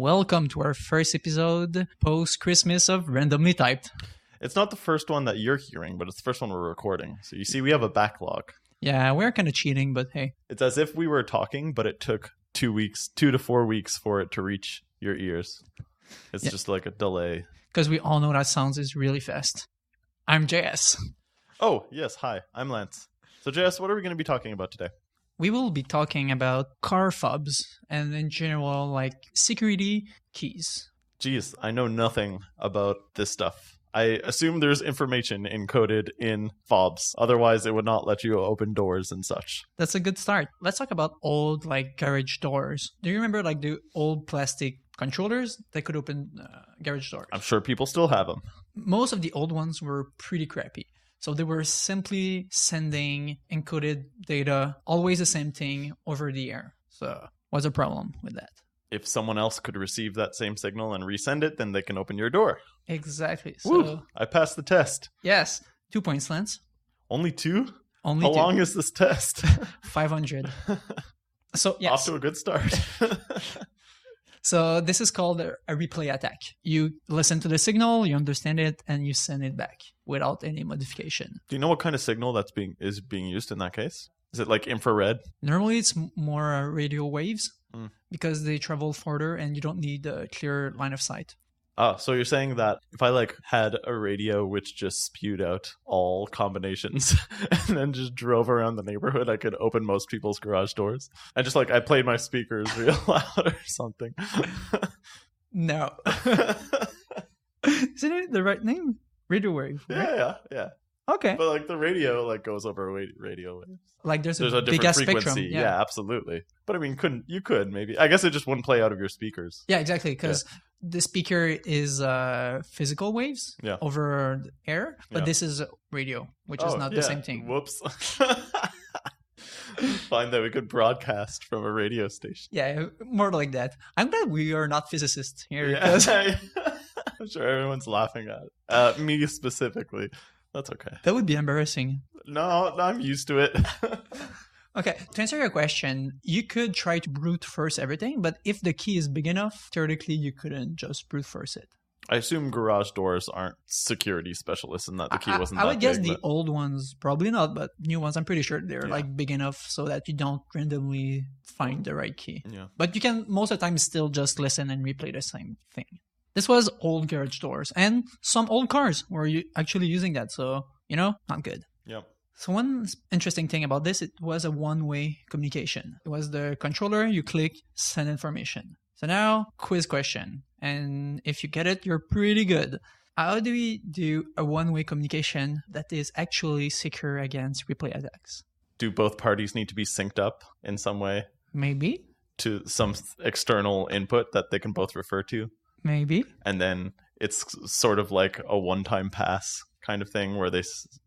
Welcome to our first episode post-Christmas of Randomly Typed. It's not the first one that you're hearing, but it's the first one we're recording. So you see, we have a backlog. Yeah, we're kind of cheating, but hey. It's as if we were talking, but it took 2 to 4 weeks for it to reach your ears. It's just like a delay. Because we all know that sounds is really fast. I'm JS. Oh, yes. Hi, I'm Lance. So JS, what are we going to be talking about today? We will be talking about car fobs and in general, like security keys. Geez, I know nothing about this stuff. I assume there's information encoded in fobs. Otherwise, it would not let you open doors and such. That's a good start. Let's talk about old like garage doors. Do you remember like the old plastic controllers that could open garage doors? I'm sure people still have them. Most of the old ones were pretty crappy. So they were simply sending encoded data, always the same thing, over the air. So what's the problem with that? If someone else could receive that same signal and resend it, then they can open your door. Exactly. So Woo, I passed the test. yes, 2 points, Lance. Only 2? Only How 2. long is this test? 500. So yes. Off to a good start. So this is called a replay attack. You listen to the signal, you understand it, and you send it back without any modification. Do you know what kind of signal is being used in that case? Is it like infrared? Normally it's more radio waves because they travel further and you don't need a clear line of sight. So you're saying that if I like had a radio which just spewed out all combinations and then just drove around the neighborhood, I could open most people's garage doors? And just like I played my speakers real loud or something. No. Isn't it the right name? Radio wave. Right? Yeah. Okay. But like the radio like goes over radio waves. Like there's a a big different ass frequency. spectrum. Yeah, absolutely. But I mean, you could maybe. I guess it just wouldn't play out of your speakers. Yeah, exactly. Because the speaker is physical waves over the air, but this is radio, which is not the same thing. Whoops. Find that we could broadcast from a radio station. Yeah, more like that. I'm glad we are not physicists here. Yeah. I'm sure everyone's laughing at it. Me specifically. That's okay. That would be embarrassing. No, I'm used to it. Okay, to answer your question, you could try to brute force everything, but if the key is big enough, theoretically you couldn't just brute force it. I assume garage doors aren't security specialists and that the key wasn't I that would guess big, the old ones, probably not, but new ones, I'm pretty sure they're like big enough so that you don't randomly find the right key. Yeah. But you can most of the time still just listen and replay the same thing. This was old garage doors, and some old cars were actually using that, so, not good. Yep. So one interesting thing about this, it was a one-way communication. It was the controller, you click, send information. So now, quiz question. And if you get it, you're pretty good. How do we do a one-way communication that is actually secure against replay attacks? Do both parties need to be synced up in some way Maybe. to some external input that they can both refer to? Maybe. And then it's sort of like a one-time pass kind of thing where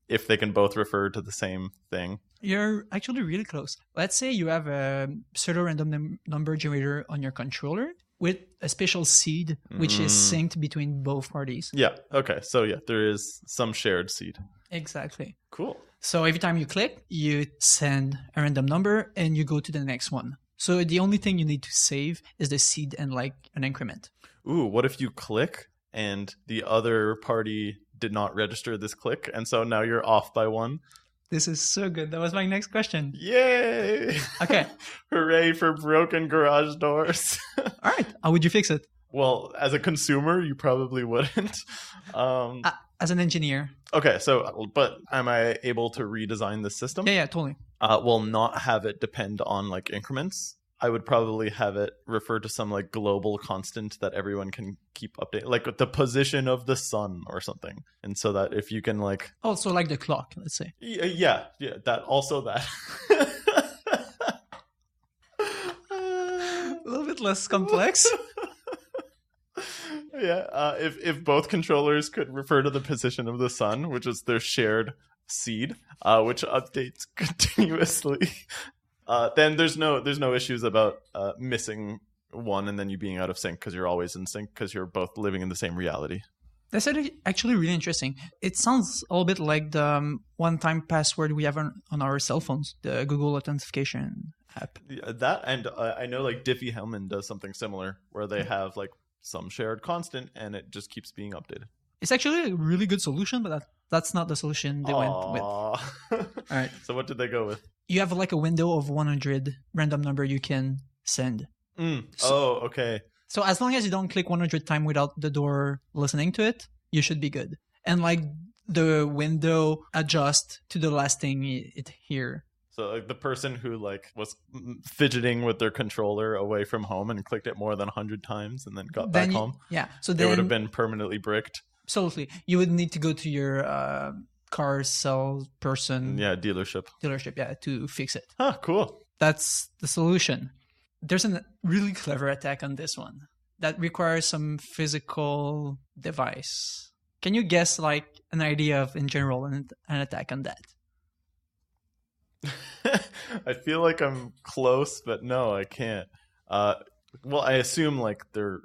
if they can both refer to the same thing. You're actually really close. Let's say you have a pseudo-random number generator on your controller with a special seed, which is synced between both parties. Yeah. Okay. So yeah, there is some shared seed. Exactly. Cool. So every time you click, you send a random number and you go to the next one. So the only thing you need to save is the seed and like an increment. Ooh, what if you click and the other party did not register this click, and so now you're off by 1? This is so good. That was my next question. Yay! Okay. Hooray for broken garage doors. All right. How would you fix it? Well, as a consumer, you probably wouldn't. As an engineer. Okay, but am I able to redesign the system? Yeah, totally. Well, not have it depend on like increments. I would probably have it refer to some like global constant that everyone can keep updating, like the position of the sun or something. And so that if you can like... Also like the clock, let's say. Yeah, that. A little bit less complex. Yeah, if both controllers could refer to the position of the sun, which is their shared seed, which updates continuously... then there's no issues about missing one and then you being out of sync because you're always in sync because you're both living in the same reality. That's actually really interesting. It sounds a little bit like the one-time password we have on our cell phones, the Google authentication app. Yeah, that and I know like Diffie-Hellman does something similar where they have like some shared constant and it just keeps being updated. It's actually a really good solution, but that's not the solution they went with. All right. So what did they go with? You have like a window of 100 random number you can send. Okay. So as long as you don't click 100 times without the door listening to it, you should be good. And like the window adjust to the last thing it hear. So like the person who like was fidgeting with their controller away from home and clicked it more than 100 times and then got back home. Yeah. So they then would have been permanently bricked. Absolutely. You would need to go to your car salesperson. Yeah, dealership, to fix it. Huh, cool. That's the solution. There's a really clever attack on this one that requires some physical device. Can you guess like an idea of, in general, an attack on that? I feel like I'm close, but no, I can't. Well, I assume like they're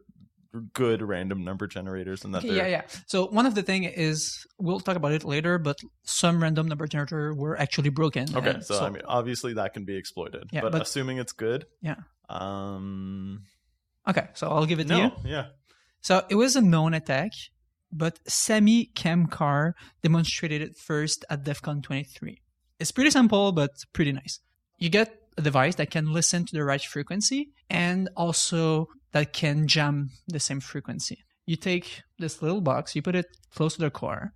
good random number generators and that yeah. So one of the thing is, we'll talk about it later, but some random number generator were actually broken. Okay, so I mean, obviously that can be exploited. Yeah, but assuming it's good. Yeah. Okay, so I'll give it to you. Yeah. So it was a known attack, but Sami Kamkar demonstrated it first at DEF CON 23. It's pretty simple, but pretty nice. You get a device that can listen to the right frequency and also that can jam the same frequency. You take this little box, you put it close to the car.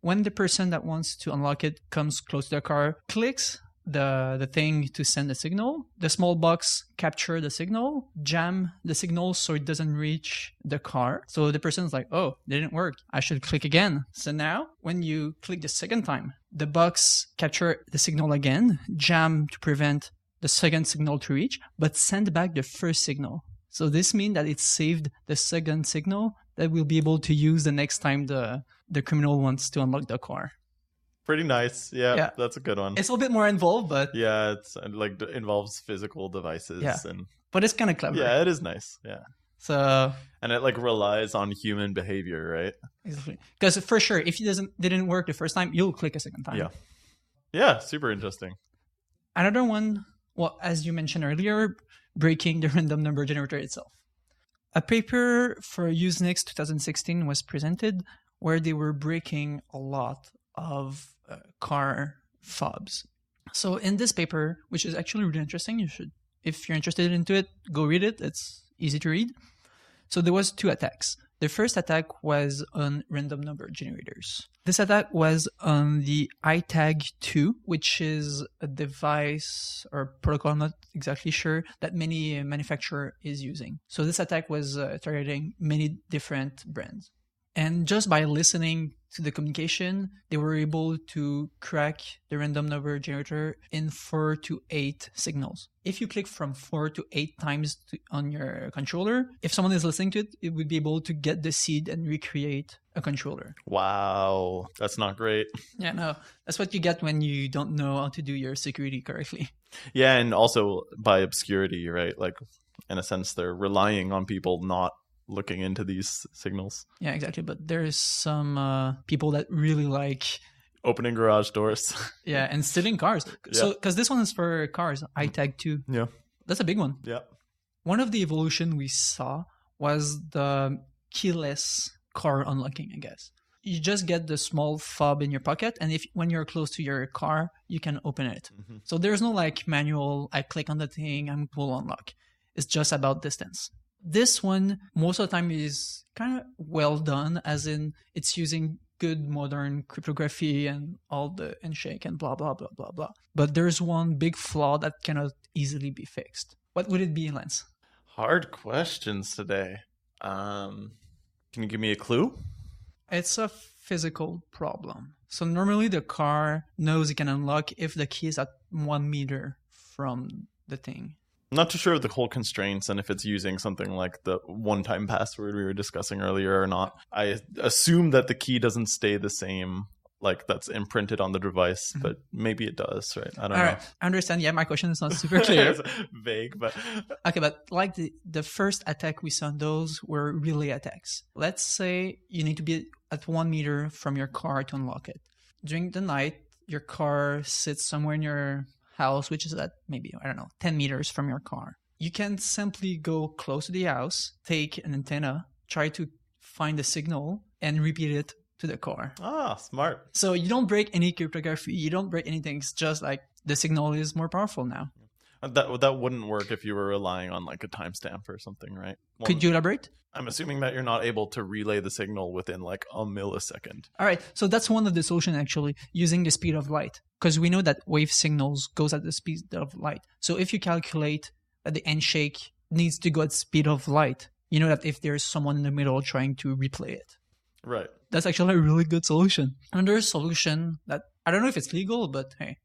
When the person that wants to unlock it comes close to the car, clicks the thing to send the signal, the small box capture the signal, jam the signal so it doesn't reach the car. So the person's like, oh, it didn't work. I should click again. So now when you click the second time, the box capture the signal again, jam to prevent the second signal to reach, but send back the first signal. So this means that it saved the second signal that we'll be able to use the next time the criminal wants to unlock the car. Pretty nice. Yeah, that's a good one. It's a little bit more involved, but yeah, it's like involves physical devices. Yeah. And but it's kind of clever. Yeah, it is nice. Yeah. So and it like relies on human behavior, right? Exactly. Because for sure, if it didn't work the first time, you'll click a second time. Yeah. Yeah, super interesting. Another one, well, as you mentioned earlier, breaking the random number generator itself. A paper for Usenix 2016 was presented where they were breaking a lot of car fobs. So in this paper, which is actually really interesting, you should, if you're interested into it, go read it. It's easy to read. So there was 2 attacks. The first attack was on random number generators. This attack was on the iTag2, which is a device or protocol, I'm not exactly sure, that many manufacturer is using. So this attack was targeting many different brands. And just by listening to the communication, they were able to crack the random number generator in 4 to 8 signals. If you click from 4 to 8 times on your controller, if someone is listening to it, it would be able to get the seed and recreate a controller. Wow, that's not great. Yeah, no, that's what you get when you don't know how to do your security correctly. Yeah, and also by obscurity, right? Like, in a sense, they're relying on people not looking into these signals. Yeah, exactly. But there's some people that really like opening garage doors. Yeah, and stealing cars. Yeah. So, because this one is for cars, iTag2. Yeah. That's a big one. Yeah. One of the evolution we saw was the keyless car unlocking, I guess. You just get the small fob in your pocket, and when you're close to your car, you can open it. Mm-hmm. So there's no like manual, I click on the thing, I'm will unlock. It's just about distance. This one, most of the time, is kind of well done, as in it's using good modern cryptography and all the handshake and blah, blah, blah, blah, blah. But there's one big flaw that cannot easily be fixed. What would it be, Lance? Hard questions today. Can you give me a clue? It's a physical problem. So normally the car knows it can unlock if the key is at 1 meter from the thing. I'm not too sure of the whole constraints and if it's using something like the one-time password we were discussing earlier or not. I assume that the key doesn't stay the same, like that's imprinted on the device, but maybe it does, right? I don't know. Right. I understand. Yeah, my question is not super clear. It's vague, but... Okay, but like the first attack we saw, those were relay attacks. Let's say you need to be at 1 meter from your car to unlock it. During the night, your car sits somewhere in your house, which is at maybe, I don't know, 10 meters from your car. You can simply go close to the house, take an antenna, try to find the signal, and repeat it to the car. Ah, smart. So you don't break any cryptography. You don't break anything. It's just like the signal is more powerful now. That wouldn't work if you were relying on like a timestamp or something, right? Well, Could you elaborate? I'm assuming that you're not able to relay the signal within like a millisecond. All right. So that's one of the solutions, actually, using the speed of light. Because we know that wave signals goes at the speed of light. So if you calculate that the handshake needs to go at the speed of light, you know that if there's someone in the middle trying to replay it. Right. That's actually a really good solution. Another solution that, I don't know if it's legal, but hey.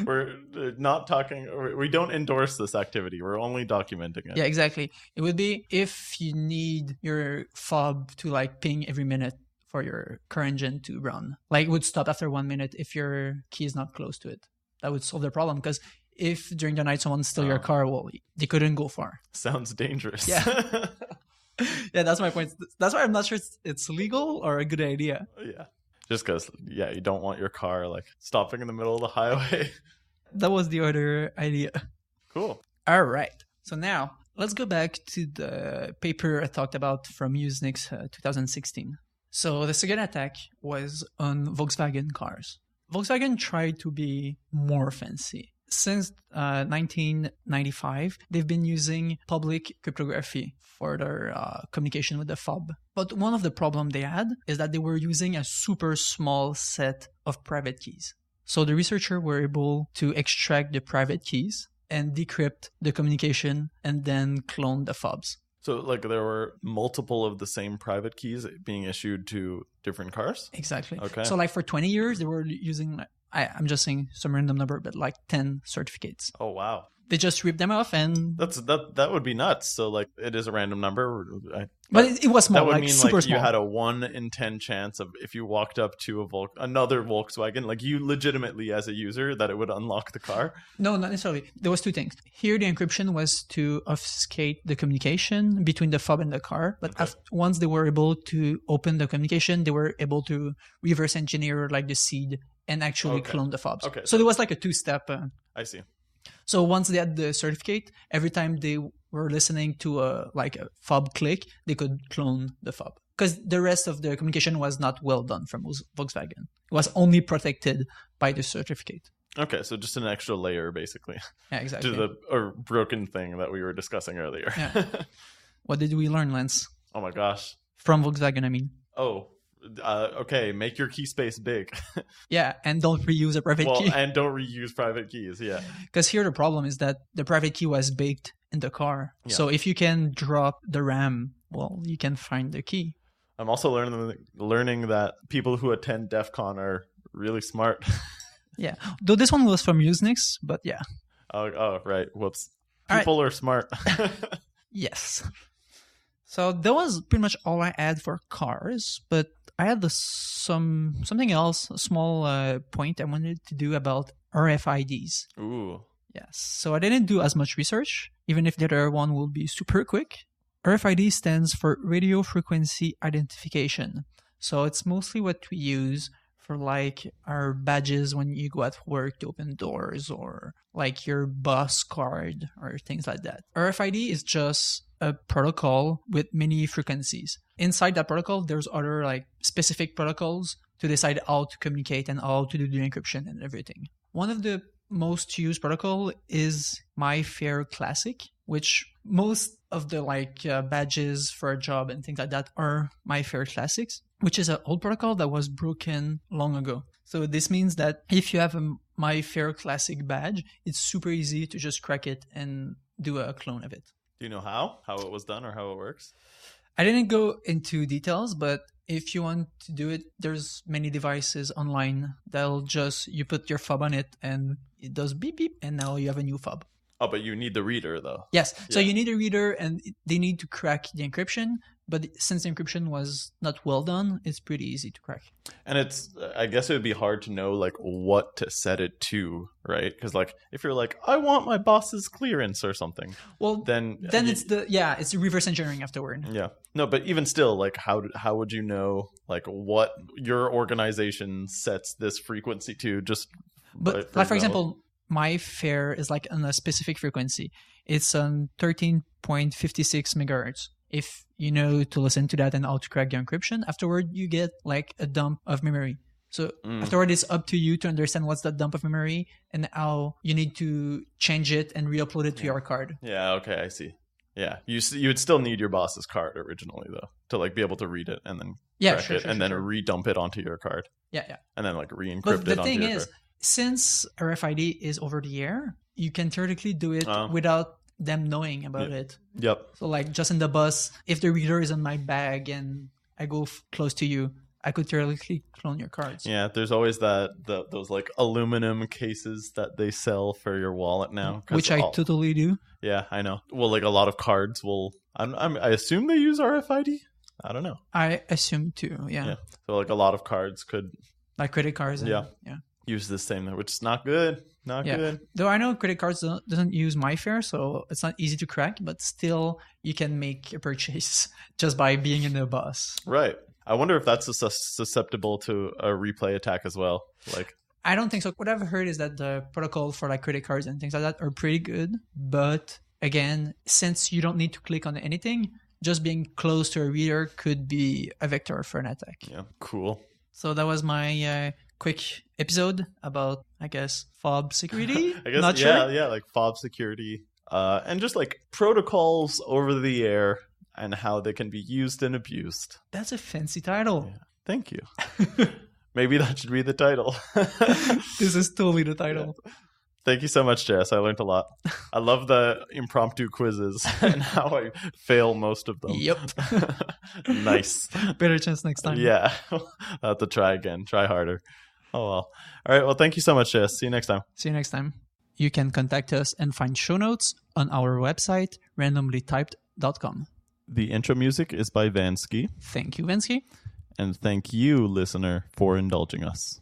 We're not talking, we don't endorse this activity. We're only documenting it. Yeah, exactly. It would be if you need your fob to like ping every minute for your car engine to run. Like it would stop after 1 minute if your key is not close to it. That would solve the problem, because if during the night someone stole your car, well, they couldn't go far. Sounds dangerous. Yeah. Yeah, that's my point. That's why I'm not sure it's legal or a good idea. Yeah. Just because, yeah, you don't want your car like stopping in the middle of the highway. That was the other idea. Cool. All right. So now let's go back to the paper I talked about from Usenix 2016. So the second attack was on Volkswagen cars. Volkswagen tried to be more fancy. Since 1995, they've been using public cryptography for their communication with the fob. But one of the problems they had is that they were using a super small set of private keys. So the researchers were able to extract the private keys and decrypt the communication and then clone the fobs. So like there were multiple of the same private keys being issued to different cars? Exactly. Okay. So like for 20 years, they were using, I'm just saying some random number, but like 10 certificates. Oh, wow. They just rip them off and... That would be nuts. So like it is a random number. But it was small, that would like mean super like small. you had a 1 in 10 chance of if you walked up to another Volkswagen, like you legitimately as a user, that it would unlock the car. No, not necessarily. There was two things. Here, the encryption was to obfuscate the communication between the fob and the car. But once they were able to open the communication, they were able to reverse engineer like the seed and actually clone the fobs. Okay. So there was like a two-step. I see. So once they had the certificate, every time they were listening to a fob click, they could clone the fob. Because the rest of the communication was not well done from Volkswagen. It was only protected by the certificate. Okay, so just an extra layer, basically. Yeah, exactly. To the broken thing that we were discussing earlier. Yeah. What did we learn, Lance? Oh my gosh. From Volkswagen, I mean. Oh, okay. Make your key space big. Yeah, and don't reuse a private key. And don't reuse private keys. Yeah. Because here the problem is that the private key was baked in the car. Yeah. So if you can drop the RAM, well, you can find the key. I'm also learning that people who attend DEF CON are really smart. Yeah. Though this one was from Usenix, but yeah. Oh, right. Whoops. People are smart. Yes. So that was pretty much all I had for cars, but I had something else, a small point I wanted to do about RFIDs. Ooh. Yes. So I didn't do as much research, even if the other one will be super quick. RFID stands for radio frequency identification. So it's mostly what we use for like our badges when you go at work to open doors, or like your bus card or things like that. RFID is just a protocol with many frequencies. Inside that protocol, there's other like specific protocols to decide how to communicate and how to do the encryption and everything. One of the most used protocol is MyFair Classic, which most of the badges for a job and things like that are MyFair Classics, which is an old protocol that was broken long ago. So this means that if you have a MyFair Classic badge, it's super easy to just crack it and do a clone of it. Do you know how it was done or how it works? I didn't go into details, but if you want to do it, there's many devices online that'll just, you put your fob on it and it does beep beep and now you have a new fob. Oh, but you need the reader though. Yes. So you need a reader and they need to crack the encryption. But since the encryption was not well done, it's pretty easy to crack. And I guess it would be hard to know like what to set it to, right? Because like if you're like, I want my boss's clearance or something, well, then it's reverse engineering afterward. Yeah. No, but even still, like how would you know like what your organization sets this frequency to? Just but like for example, my fare is like on a specific frequency. It's on 13.56 megahertz. If you know to listen to that and how to crack the encryption, afterward you get like a dump of memory. So afterward, it's up to you to understand what's that dump of memory and how you need to change it and re-upload it to your card. Yeah, okay, I see. Yeah, you would still need your boss's card originally though to like be able to read it and then crack it and then redump it onto your card. Yeah. And then like re-encrypt but it onto the thing your is, card. since RFID is over the air, you can theoretically do it without them knowing about it. Yep. So like just in the bus, if the reader is in my bag and I go close to you, I could theoretically clone your cards. Yeah, there's always those like aluminum cases that they sell for your wallet now, which I totally do. Yeah, I know. Well, like a lot of cards will. I assume they use RFID. I don't know. I assume too. Yeah. So like a lot of cards could, like credit cards. Yeah. Use this same, which is not good. Not good. Though I know credit cards doesn't use MyFair, so it's not easy to crack. But still, you can make a purchase just by being in the bus. Right. I wonder if that's susceptible to a replay attack as well. Like, I don't think so. What I've heard is that the protocol for like credit cards and things like that are pretty good. But again, since you don't need to click on anything, just being close to a reader could be a vector for an attack. Yeah, cool. So that was my quick episode about, I guess, fob security. I guess, Not sure. Yeah, like fob security, and just like protocols over the air and how they can be used and abused. That's a fancy title. Yeah. Thank you. Maybe that should be the title. This is totally the title. Yeah. Thank you so much, Jess. I learned a lot. I love the impromptu quizzes and how I fail most of them. Yep. Nice. Better chance next time. Yeah. I'll have to try again. Try harder. Oh, well. All right. Well, thank you so much, Jess. See you next time. See you next time. You can contact us and find show notes on our website, randomlytyped.com. The intro music is by Vansky. Thank you, Vansky. And thank you, listener, for indulging us.